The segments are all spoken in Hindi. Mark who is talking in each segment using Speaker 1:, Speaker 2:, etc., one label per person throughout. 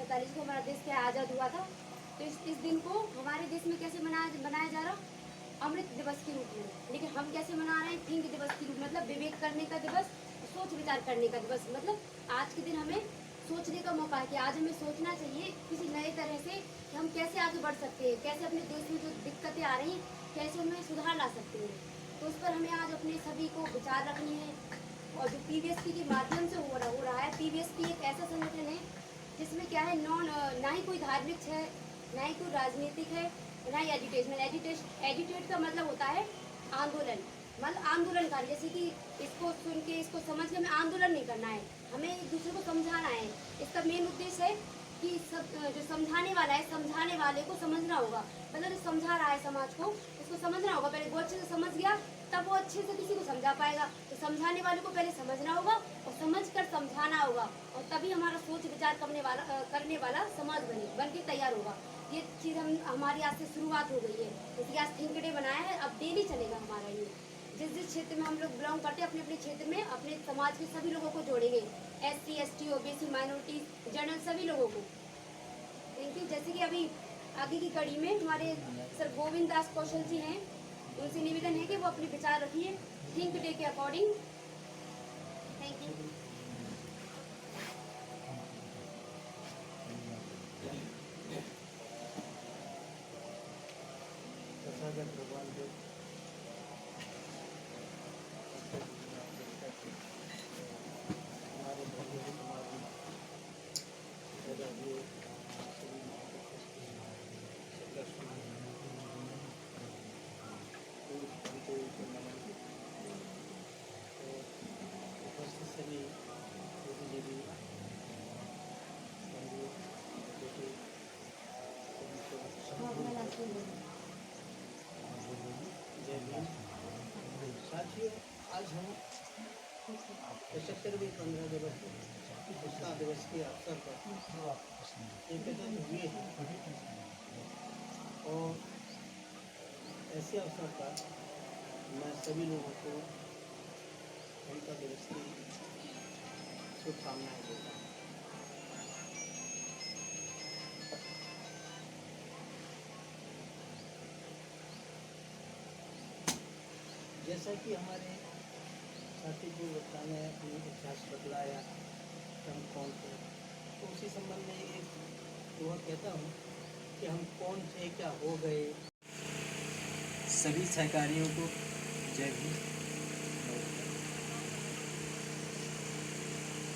Speaker 1: 1947 को हमारा देश क्या आज़ाद हुआ था। तो इस दिन को हमारे देश में कैसे मनाया जा रहा, अमृत दिवस के रूप में। लेकिन हम कैसे मना रहे हैं, थिंक दिवस के रूप में, मतलब विवेक करने का दिवस, सोच विचार करने का दिवस। मतलब आज के दिन हमें सोचने का मौका है कि आज हमें सोचना चाहिए किसी नए तरह से कि हम कैसे आगे बढ़ सकते हैं, कैसे अपने देश में जो दिक्कतें आ रही हैं कैसे उनमें सुधार ला सकते हैं। तो उस पर हमें आज अपने सभी को विचार रखनी है। और जो पीवीएसपी के माध्यम से हो रहा है, पीवीएसपी एक ऐसा संगठन है जिसमें क्या है, ना ही कोई धार्मिक है, ना ही कोई राजनीतिक है, ना ही एजुटेशन। एजुटेट का मतलब होता है आंदोलन, मतलब आंदोलनकारी। जैसे कि इसको सुन के, इसको समझ के हमें आंदोलन नहीं करना है, हमें एक दूसरे को समझाना है। इसका मेन उद्देश्य है कि सब जो समझाने वाला है, समझाने वाले को समझना होगा। मतलब जो समझा रहा है समाज को, उसको समझना होगा। पहले वो अच्छे से समझ गया तब वो अच्छे से किसी को समझा पाएगा। तो समझाने वाले को पहले समझना होगा और समझ कर समझाना होगा, और तभी हमारा सोच विचार करने वाला समाज बन के तैयार होगा। ये चीज़ हमारी आज से शुरुआत हो गई है। इसलिए आज थिंक डे बनाया है, अब डेली चलेगा हमारा ये। जिस क्षेत्र में हम लोग बिलोंग करते हैं, अपने अपने क्षेत्र में अपने समाज के सभी लोगों को जोड़ेंगे, SC ST OBC minority general सभी लोगों को। Thank you. जैसे कि अभी आगे की कड़ी में हमारे सर गोविंद दास कौशल जी हैं, उनसे निवेदन है कि वो अपने विचार रखिए थिंक डे के अकॉर्डिंग। Thank you.
Speaker 2: साथियों, आज हम 75वें 15 दिवस स्वच्छता दिवस के अवसर पर एकत्रित हुए हैं, और ऐसे अवसर पर मैं सभी लोगों को स्वच्छता दिवस की शुभकामनाएं देता हूँ। जैसा कि हमारे साथी जो बताने अपनी इतिहास बतलाया कि हम कौन थे, तो उसी संबंध में एक दुआ कहता हूँ कि हम कौन थे, क्या हो गए। सभी सहकारियों को जय भीम।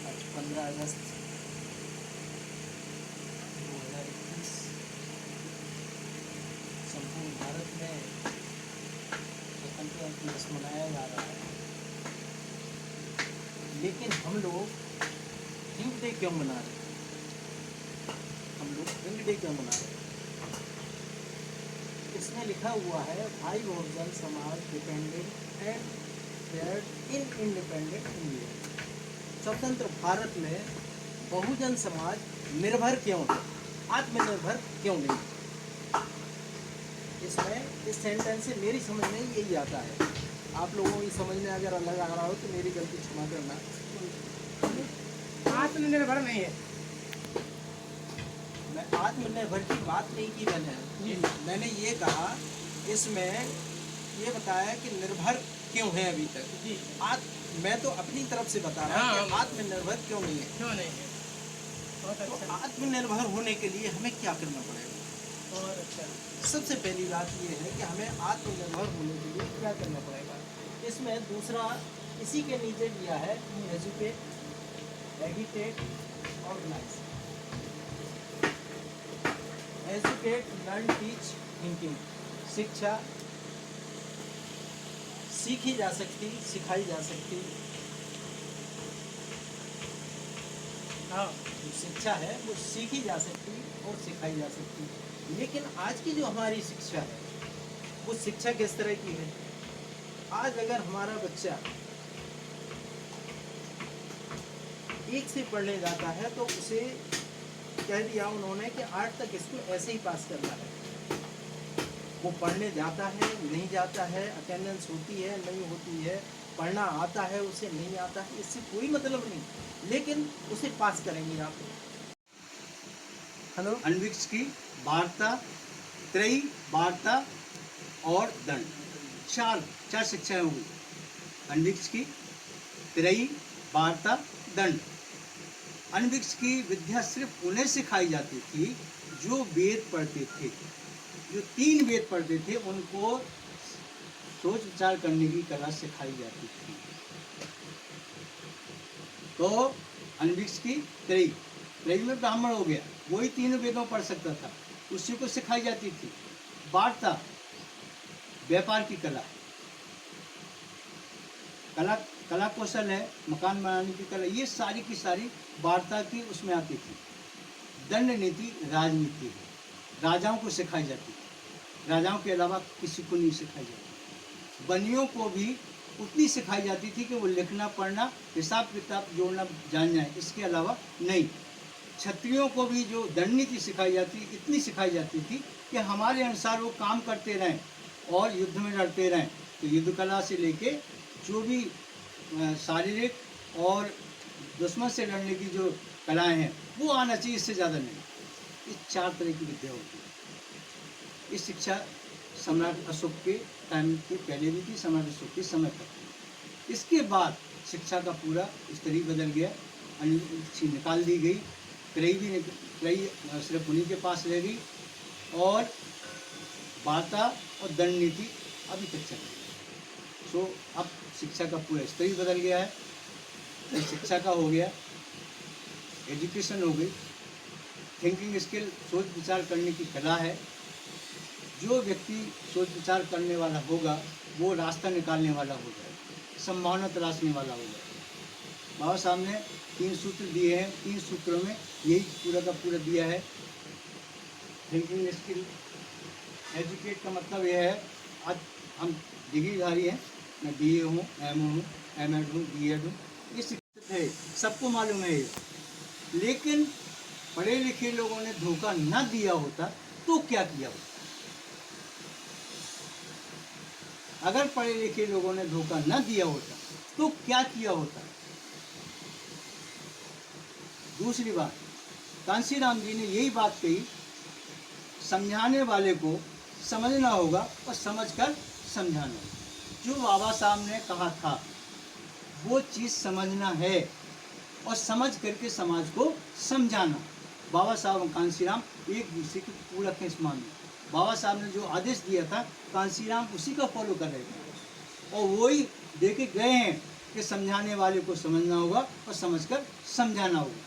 Speaker 2: आज 15 अगस्त 2021 संपूर्ण भारत में स्वतंत्रता दिवस मनाया जा रहा है। लेकिन हम लोग थिंक डे क्यों मना रहे हैं? हम लोग थिंक डे क्यों मना रहे हैं? इसमें लिखा हुआ है, भाई बहुजन समाज dependent and fair in independent India. स्वतंत्र भारत में बहुजन समाज निर्भर क्यों है, आत्मनिर्भर क्यों नहीं? इसमें इस सेंटेंस से मेरी समझ में यही आता है। आप लोगों की समझ में अगर अलग आ रहा हो तो मेरी गलती क्षमा करना।
Speaker 3: आत्मनिर्भर नहीं है।
Speaker 2: मैं आत्मनिर्भर की बात नहीं की, मैंने ये कहा, इसमें ये बताया कि निर्भर क्यों है अभी तक। मैं तो अपनी तरफ से बता रहा हूँ कि आत्मनिर्भर क्यों नहीं है।
Speaker 3: क्यों नहीं है? बहुत
Speaker 2: तो
Speaker 3: अच्छा,
Speaker 2: आत्मनिर्भर होने के लिए हमें क्या करना पड़ेगा?
Speaker 3: बहुत अच्छा।
Speaker 2: सबसे पहली बात ये है कि हमें आत्मनिर्भर होने के लिए क्या करना पड़ेगा। इसमें दूसरा इसी के नीचे दिया है, educate, agitate, organise. Educate, learn, teach, thinking. शिक्षा सीखी जा सकती, सिखाई जा सकती।
Speaker 3: हाँ,
Speaker 2: जो शिक्षा है वो सीखी जा सकती और सिखाई जा सकती। लेकिन आज की जो हमारी शिक्षा है वो शिक्षा किस तरह की है? आज अगर हमारा बच्चा एक से पढ़ने जाता है तो उसे कह दिया उन्होंने कि 8 तक इसको ऐसे ही पास करना है। वो पढ़ने जाता है, नहीं जाता है, अटेंडेंस होती है, नहीं होती है, पढ़ना आता है, उसे नहीं आता है, इससे कोई मतलब नहीं, लेकिन उसे पास करेंगे आप।
Speaker 3: हेलो
Speaker 4: अनभिक्ष की वार्ता, त्रयी, वार्ता और दंड, चार शिक्षाएं होंगी। अनभिक्ष की, त्रयी, वार्ता, दंड। अनभिक्ष की विद्या सिर्फ उन्हें सिखाई जाती थी जो वेद पढ़ते थे। जो 3 वेद पढ़ते थे उनको सोच विचार करने की कला सिखाई जाती थी। तो अनभिक्ष की त्रयी में ब्राह्मण हो गया, वही 3 वेदों पढ़ सकता था, उसी को सिखाई जाती थी। वार्ता, व्यापार की कला कौशल है, मकान बनाने की कला, ये सारी की सारी वार्ता की उसमें आती थी। दंड नीति राजनीति है, राजाओं को सिखाई जाती थी, राजाओं के अलावा किसी को नहीं सिखाई जाती। बनियों को भी उतनी सिखाई जाती थी कि वो लिखना पढ़ना हिसाब किताब जोड़ना जान जाए, इसके अलावा नहीं। क्षत्रियों को भी जो दंड नीति सिखाई जाती, इतनी सिखाई जाती थी कि हमारे अनुसार वो काम करते रहें और युद्ध में लड़ते रहें। तो युद्ध कला से लेके जो भी शारीरिक और दुश्मन से लड़ने की जो कलाएं हैं वो आना चाहिए, इससे ज़्यादा नहीं। इस 4 तरह की विद्या होती है। इस शिक्षा सम्राट अशोक के टाइम के पहले भी थी, सम्राट अशोक के समय तक। इसके बाद शिक्षा का पूरा स्तर बदल गया, अनभिक्ष निकाल दी गई, त्रयी सिर्फ उन्हीं के पास रह गई और वार्ता और दंड नीति अभी तक चल रही है। सो अब शिक्षा का पूरा स्तर ही बदल गया है। ये शिक्षा का हो गया, एजुकेशन हो गई, थिंकिंग स्किल, सोच विचार करने की कला है। जो व्यक्ति सोच विचार करने वाला होगा वो रास्ता निकालने वाला हो जाए, संभावना तलाशने वाला हो जाए। बाबा साहब ने 3 सूत्र दिए हैं, 3 सूत्रों में यही पूरा का पूरा दिया है। थिंकिंग स्किल, एजुकेट का मतलब यह है, आज हम डिग्रीधारी हैं, मैं BA हूँ, MA हूँ, MAd हूँ, B.Ed हूँ, ये शिक्षित है, सबको मालूम है ये। लेकिन पढ़े लिखे लोगों ने धोखा न दिया होता तो क्या किया होता? अगर पढ़े लिखे लोगों ने धोखा न दिया होता तो क्या किया होता? दूसरी बात, कांशीराम जी ने यही बात कही, समझाने वाले को समझना होगा और समझकर समझाना होगा। जो बाबा साहब ने कहा था वो चीज़ समझना है और समझ करके समाज को समझाना। बाबा साहब और कांशीराम एक दूसरे के पूरक हैं इस मामले में। बाबा साहब ने जो आदेश दिया था कांशीराम उसी का फॉलो कर रहे थे और वही दे के गए हैं कि समझाने वाले को समझना होगा और समझकर समझाना होगा।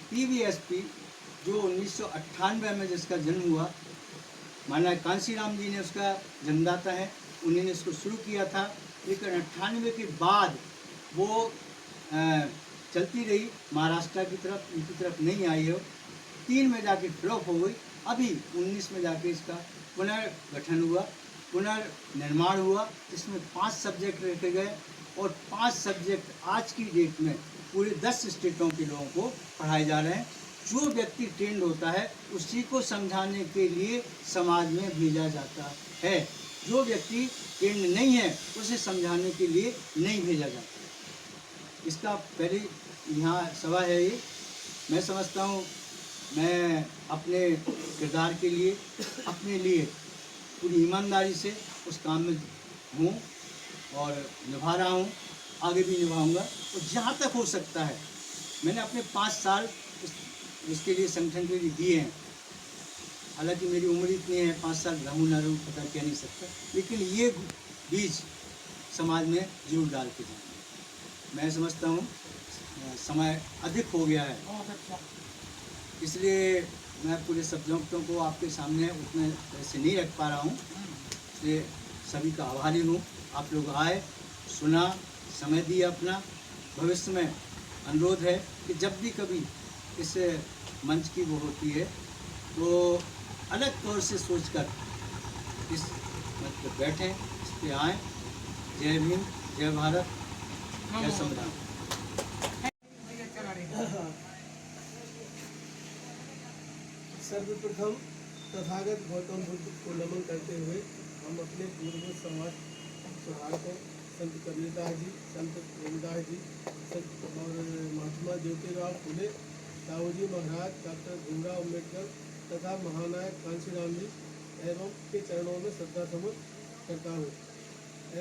Speaker 4: PVSP जो 1998 में जिसका जन्म हुआ, माना कांशीराम जी ने उसका जन्मदाता है, उन्हीं ने इसको शुरू किया था। लेकिन 98 के बाद वो चलती रही, महाराष्ट्र की तरफ, इनकी तरफ नहीं आई है। 3 में जाके फ्लॉप हो गई, अभी 19 में जाके इसका पुनर्गठन हुआ, पुनर्निर्माण हुआ, जिसमें 5 सब्जेक्ट रखे गए और 5 सब्जेक्ट आज की डेट में पूरे 10 स्टेटों के लोगों को पढ़ाए जा रहे हैं। जो व्यक्ति ट्रेंड होता है उसी को समझाने के लिए समाज में भेजा जाता है, जो व्यक्ति ट्रेंड नहीं है उसे समझाने के लिए नहीं भेजा जाता। इसका पहले यहाँ सवाल है ये, मैं समझता हूँ मैं अपने किरदार के लिए, अपने लिए पूरी ईमानदारी से उस काम में हूँ और निभा रहा हूँ, आगे भी निभाऊंगा। और जहाँ तक हो सकता है मैंने अपने 5 साल इसके लिए संगठन के लिए दिए हैं। हालांकि मेरी उम्र इतनी है, 5 साल रहूँ ना रहूँ पता कह नहीं सकता, लेकिन ये बीज समाज में जरूर डाल के जाएंगे। मैं समझता हूँ समय अधिक हो गया है, इसलिए मैं पूरे सब्जेक्टों को आपके सामने उतने ऐसे नहीं रख पा रहा हूँ। इसलिए सभी का आभारी हूँ। आप लोग आए, सुना, समय दिया अपना। भविष्य में अनुरोध है कि जब भी कभी इस मंच की वो होती है तो अलग तौर से सोचकर इस मंच पर बैठें, इस पर आएँ। जय भीम, जय भारत, जय संविधान।
Speaker 2: सर्वप्रथम तथागत गौतम बुद्ध को नमन करते हुए हम अपने पूर्वज समाज सुधारकों संत कबीरदास जी, संत रविदास जी, संत और महात्मा ज्योतिराव फुले
Speaker 5: साहूजी महाराज, डॉक्टर भीमराव अम्बेडकर तथा महानायक कांशीराम जी एवं के चरणों में श्रद्धा समर्पित करता हूँ।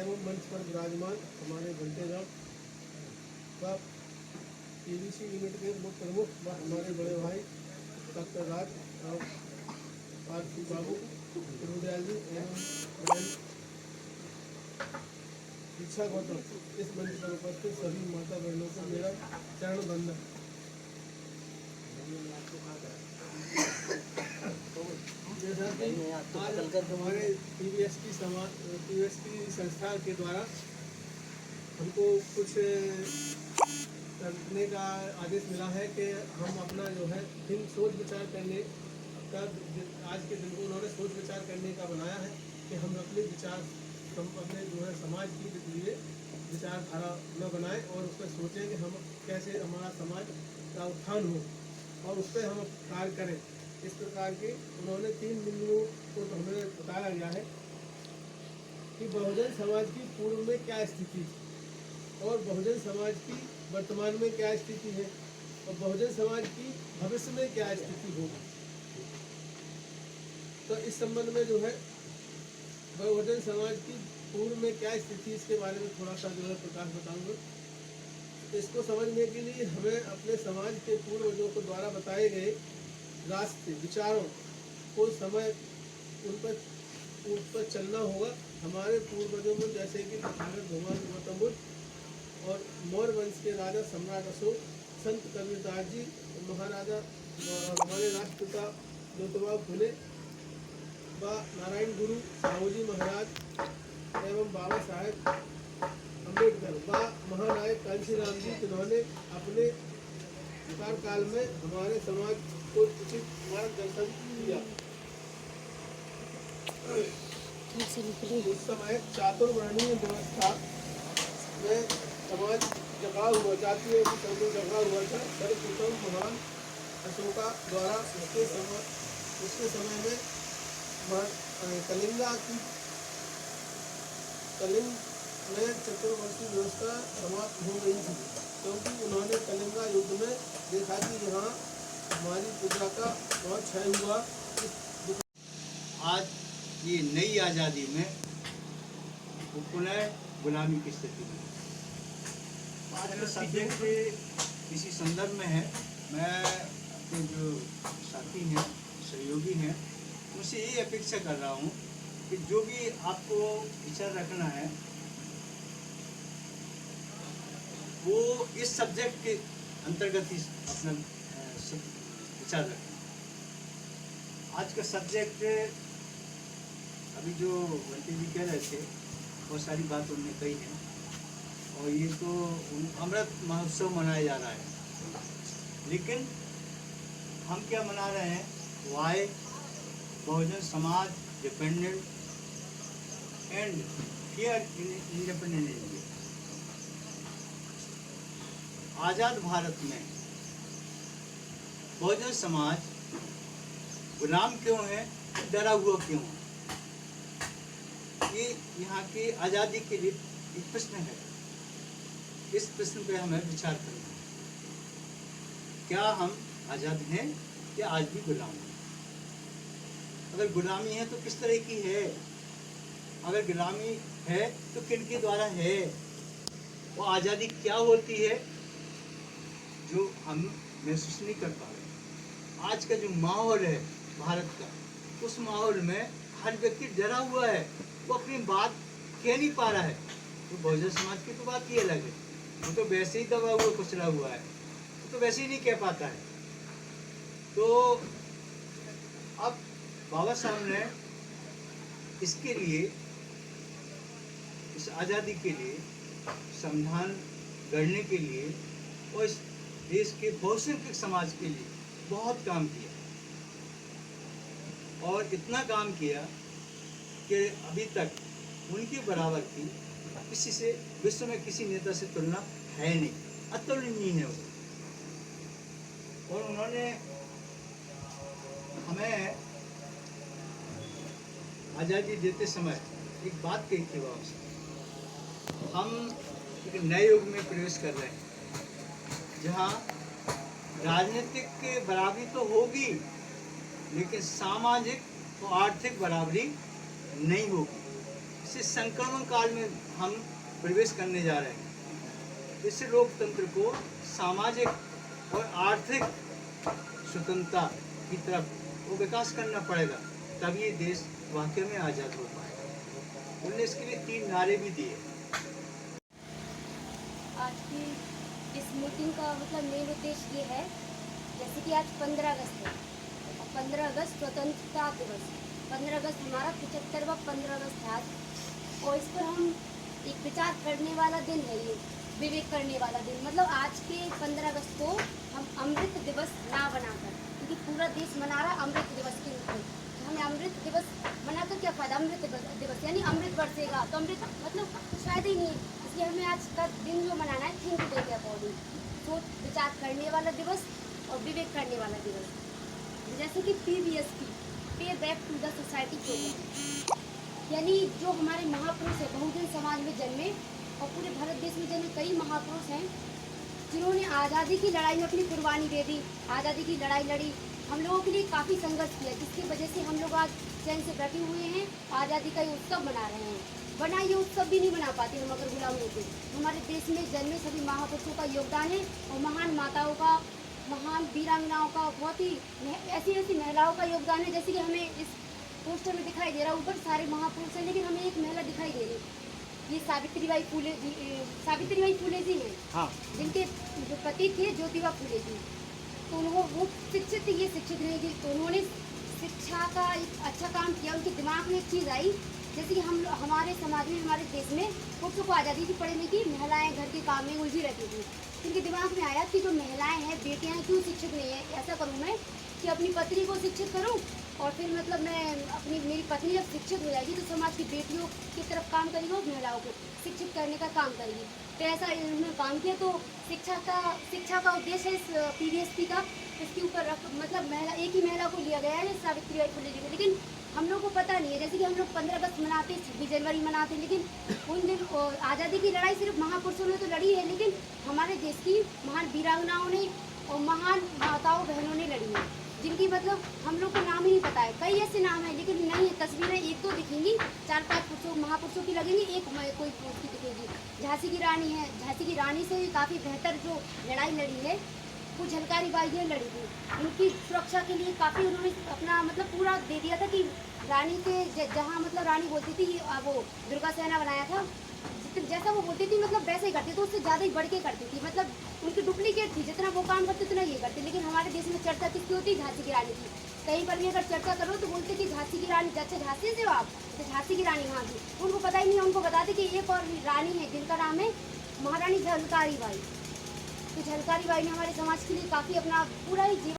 Speaker 5: एवं मंच पर विराजमान हमारे घंटेराम व पीवीसी यूनिट के मुख्य प्रमुख व हमारे बड़े भाई डॉक्टर राज और पार्थी बाबू प्रभुदयाल जी एवं बहन दीक्षा गौतम, इस मंच पर उपस्थित सभी माता बहनों को मेरा चरण वंदन। जैसा कि आज हमारे पीवीएसटी संस्था के द्वारा हमको कुछ करने का आदेश मिला है कि हम अपना जो है दिन सोच विचार करने का, आज के दिन को उन्होंने सोच विचार करने का बनाया है कि हम अपने विचार अपने जो है समाज के लिए विचारधारा न बनाएं और उसमें सोचें कि हम कैसे हमारा समाज का उत्थान हो और उस पर हम कार्य करें। इस प्रकार के उन्होंने 3 बिंदुओं को हमें बताया गया है कि बहुजन समाज की पूर्व में क्या स्थिति थी और बहुजन समाज की वर्तमान में क्या स्थिति है और बहुजन समाज की भविष्य में क्या स्थिति होगी। तो इस संबंध में जो है बहुजन समाज की पूर्व में क्या स्थिति, इसके बारे में थोड़ा सा जो है प्रकाश बताऊंगा। इसको समझने के लिए हमें अपने समाज के पूर्वजों को द्वारा बताए गए रास्ते विचारों को समय उन पर चलना होगा। हमारे पूर्वजों में जैसे कि तथागत भगवान गौतम बुद्ध और मौर्य वंश के राजा सम्राट अशोक, संत कबीरदास जी, महाराजा हमारे राष्ट्रपिता ज्योतिबा फुले व नारायण गुरु साहूजी महाराज एवं बाबा साहेब अम्बेडकर व महानायक कांशीराम जी, जिन्होंने अपने कार्यकाल में हमारे समाज को उचित मार्गदर्शन दिया। उस समय चातुर्वर्णीय व्यवस्था में समाज जगा हुआ, जातीय जगा हुआ था। सर्वप्रथम महान अशोका द्वारा उसके समय में कलिंग में चतुर्वर्षीय व्यवस्था समाप्त हो गई थी, क्योंकि उन्होंने कलिंगा युद्ध में देखा कि यहाँ हमारी प्रजा का बहुत क्षय हुआ।
Speaker 4: आज ये नई आज़ादी में वो पुनः गुलामी की स्थिति में। आज का सब्जेक्ट इसी संदर्भ में है। मैं अपने जो साथी हैं, सहयोगी हैं, उनसे यही अपेक्षा कर रहा हूँ कि जो भी आपको विचार रखना है वो इस सब्जेक्ट के अंतर्गत ही अपना विचार रखें। आज का सब्जेक्ट अभी जो बंटी जी कह रहे थे बहुत सारी बात उन्होंने कही है, और ये तो अमृत महोत्सव मनाया जा रहा है, लेकिन हम क्या मना रहे हैं? वाई बहुजन समाज dependent and here independent India. आज़ाद भारत में बहुजन समाज गुलाम क्यों है, डरा हुआ क्यों है? ये यहाँ की आज़ादी के लिए एक प्रश्न है। इस प्रश्न पे हमें विचार करना है। क्या हम आज़ाद हैं या आज भी गुलाम हैं? अगर गुलामी है तो किस तरह की है? अगर गुलामी है तो किन के द्वारा है? वो आज़ादी क्या होती है जो हम महसूस नहीं कर पा रहे? आज का जो माहौल है भारत का, उस माहौल में हर व्यक्ति डरा हुआ है, वो अपनी बात कह नहीं पा रहा है। तो बहुजन समाज की तो बात ही अलग है, वो तो वैसे ही दबा हुआ कुचला हुआ है, वो तो वैसे ही नहीं कह पाता है। तो अब बाबा साहब ने इसके लिए, इस आज़ादी के लिए, संविधान गढ़ने के लिए और इस देश के बहुसंख्यक समाज के लिए बहुत काम किया, और इतना काम किया कि अभी तक उनके बराबर की किसी से, विश्व में किसी नेता से तुलना है नहीं, अतुलनीय है वो। और उन्होंने हमें आज़ादी देते समय एक बात कही थी बाबा साहब, हम एक नए युग में प्रवेश कर रहे हैं, जहाँ राजनीतिक बराबरी तो होगी, लेकिन सामाजिक और आर्थिक बराबरी नहीं होगी। इसे संक्रमण काल में हम प्रवेश करने जा रहे हैं। इस लोकतंत्र को सामाजिक और आर्थिक स्वतंत्रता की तरफ वो विकास करना पड़ेगा, तभी ये देश वाकई में आज़ाद हो पाएगा। उन्होंने इसके लिए 3 नारे भी दिए।
Speaker 1: आज की इस मीटिंग का मतलब मेन उद्देश्य ये है, जैसे कि आज 15 अगस्त है और 15 अगस्त स्वतंत्रता दिवस, 15 अगस्त हमारा 75वां 15 अगस्त है आज, और इस पर हम एक विचार करने वाला दिन है, ये विवेक करने वाला दिन। मतलब आज के 15 अगस्त को हम अमृत दिवस ना बनाकर, क्योंकि पूरा देश मना रहा है अमृत दिवस के रूप में, तो हमें अमृत दिवस मनाकर क्या फ़ायदा। अमृत दिवस यानी अमृत बरसेगा तो अमृत मतलब कुछ फायदा ही नहीं है। इसलिए हमें आज का दिन जो मनाना है थिंक डे के अकॉर्डिंग, सोच विचार करने वाला दिवस और विवेक करने वाला दिवस। जैसे कि PBSP, pay back to the society programme, यानी जो हमारे महापुरुष है, बहुजन समाज में जन्मे और पूरे भारत देश में जन्मे कई महापुरुष हैं जिन्होंने आज़ादी की लड़ाई में अपनी कुर्बानी दे दी, आज़ादी की लड़ाई लड़ी, हम लोगों के लिए काफ़ी संघर्ष किया, जिसकी वजह से हम लोग आज चैन से बैठे हुए हैं, आज़ादी का ये उत्सव मना रहे हैं। वरना ये उत्सव भी नहीं मना पाते हम अगर गुलाम होते। हमारे देश में जन्मे सभी महापुरुषों का योगदान है और महान माताओं का, महान वीरांगनाओं का, बहुत ही ऐसी ऐसी महिलाओं का योगदान है। जैसे कि हमें इस पोस्टर में दिखाई दे रहा है, ऊपर सारे महापुरुष हैं लेकिन हमें एक महिला दिखाई दे रही है, ये सावित्रीबाई फुले जी हैं,
Speaker 4: हाँ,
Speaker 1: जिनके जो पति थे ज्योतिबा फुले जी, तो वो शिक्षित थी, ये शिक्षित नहीं थी, तो उन्होंने शिक्षा का एक अच्छा काम किया। उनके दिमाग में एक चीज़ आई, जैसे कि हमारे समाज में, हमारे देश में पुरुषों को आज़ादी थी पढ़ने की, महिलाएं घर के काम में उलझी रहती थी। उनके दिमाग में आया कि जो महिलाएं हैं, बेटियां हैं, क्यों शिक्षित नहीं है, ऐसा करूँ मैं कि अपनी पत्नी को शिक्षित करूँ और फिर मतलब मैं मेरी पत्नी जब शिक्षित हो जाएगी तो समाज की बेटियों की तरफ काम करेगी और महिलाओं को शिक्षित करने का काम करेगी। तो ऐसा इन्होंने काम किया। तो शिक्षा का उद्देश्य है इस PBSP का, इसके ऊपर मतलब एक ही महिला को लिया गया है, सावित्रीबाई फुले जी को। लेकिन हम लोग को पता नहीं है, जैसे कि हम लोग 15 अगस्त मनाते, 26 जनवरी मनाते, लेकिन उन दिन आज़ादी की लड़ाई सिर्फ महापुरुषों ने तो लड़ी है, लेकिन हमारे देश की महान वीरांगनाओं ने और महान माताओं बहनों ने लड़ी है, जिनकी मतलब हम लोग को नाम ही नहीं पता है। कई ऐसे नाम हैं लेकिन नहीं, तस्वीरें एक तो दिखेंगी, 4-5 महापुरुषों की लगेंगी, एक कोई पुरुष की दिखेगी। झांसी की रानी है, झांसी की रानी से काफ़ी बेहतर जो लड़ाई लड़ी है वो झलकारी बाई ने लड़ी थी। उनकी सुरक्षा के लिए काफ़ी उन्होंने अपना मतलब पूरा दे दिया था कि रानी के जहाँ मतलब रानी बोलती थी, वो दुर्गा सेना बनाया था, जैसा वो बोलती थी मतलब वैसे ही करती, तो उससे ज़्यादा ही बढ़ के करती थी, मतलब उनकी डुप्लीकेट थी, जितना वो काम करते उतना ये करते। लेकिन हमारे देश में चर्चा किसकी होती, झांसी की रानी की। कहीं पर भी अगर चर्चा करो तो बोलते कि झांसी की रानी, जैसे झांसी से हो आप, तो झांसी की रानी वहाँ की, उनको पता ही नहीं। उनको बताते कि एक और रानी है जिनका नाम है महारानी झलकारी बाई। तो झलकारी बाई ने हमारे समाज के लिए काफ़ी अपना पूरा ही जीवन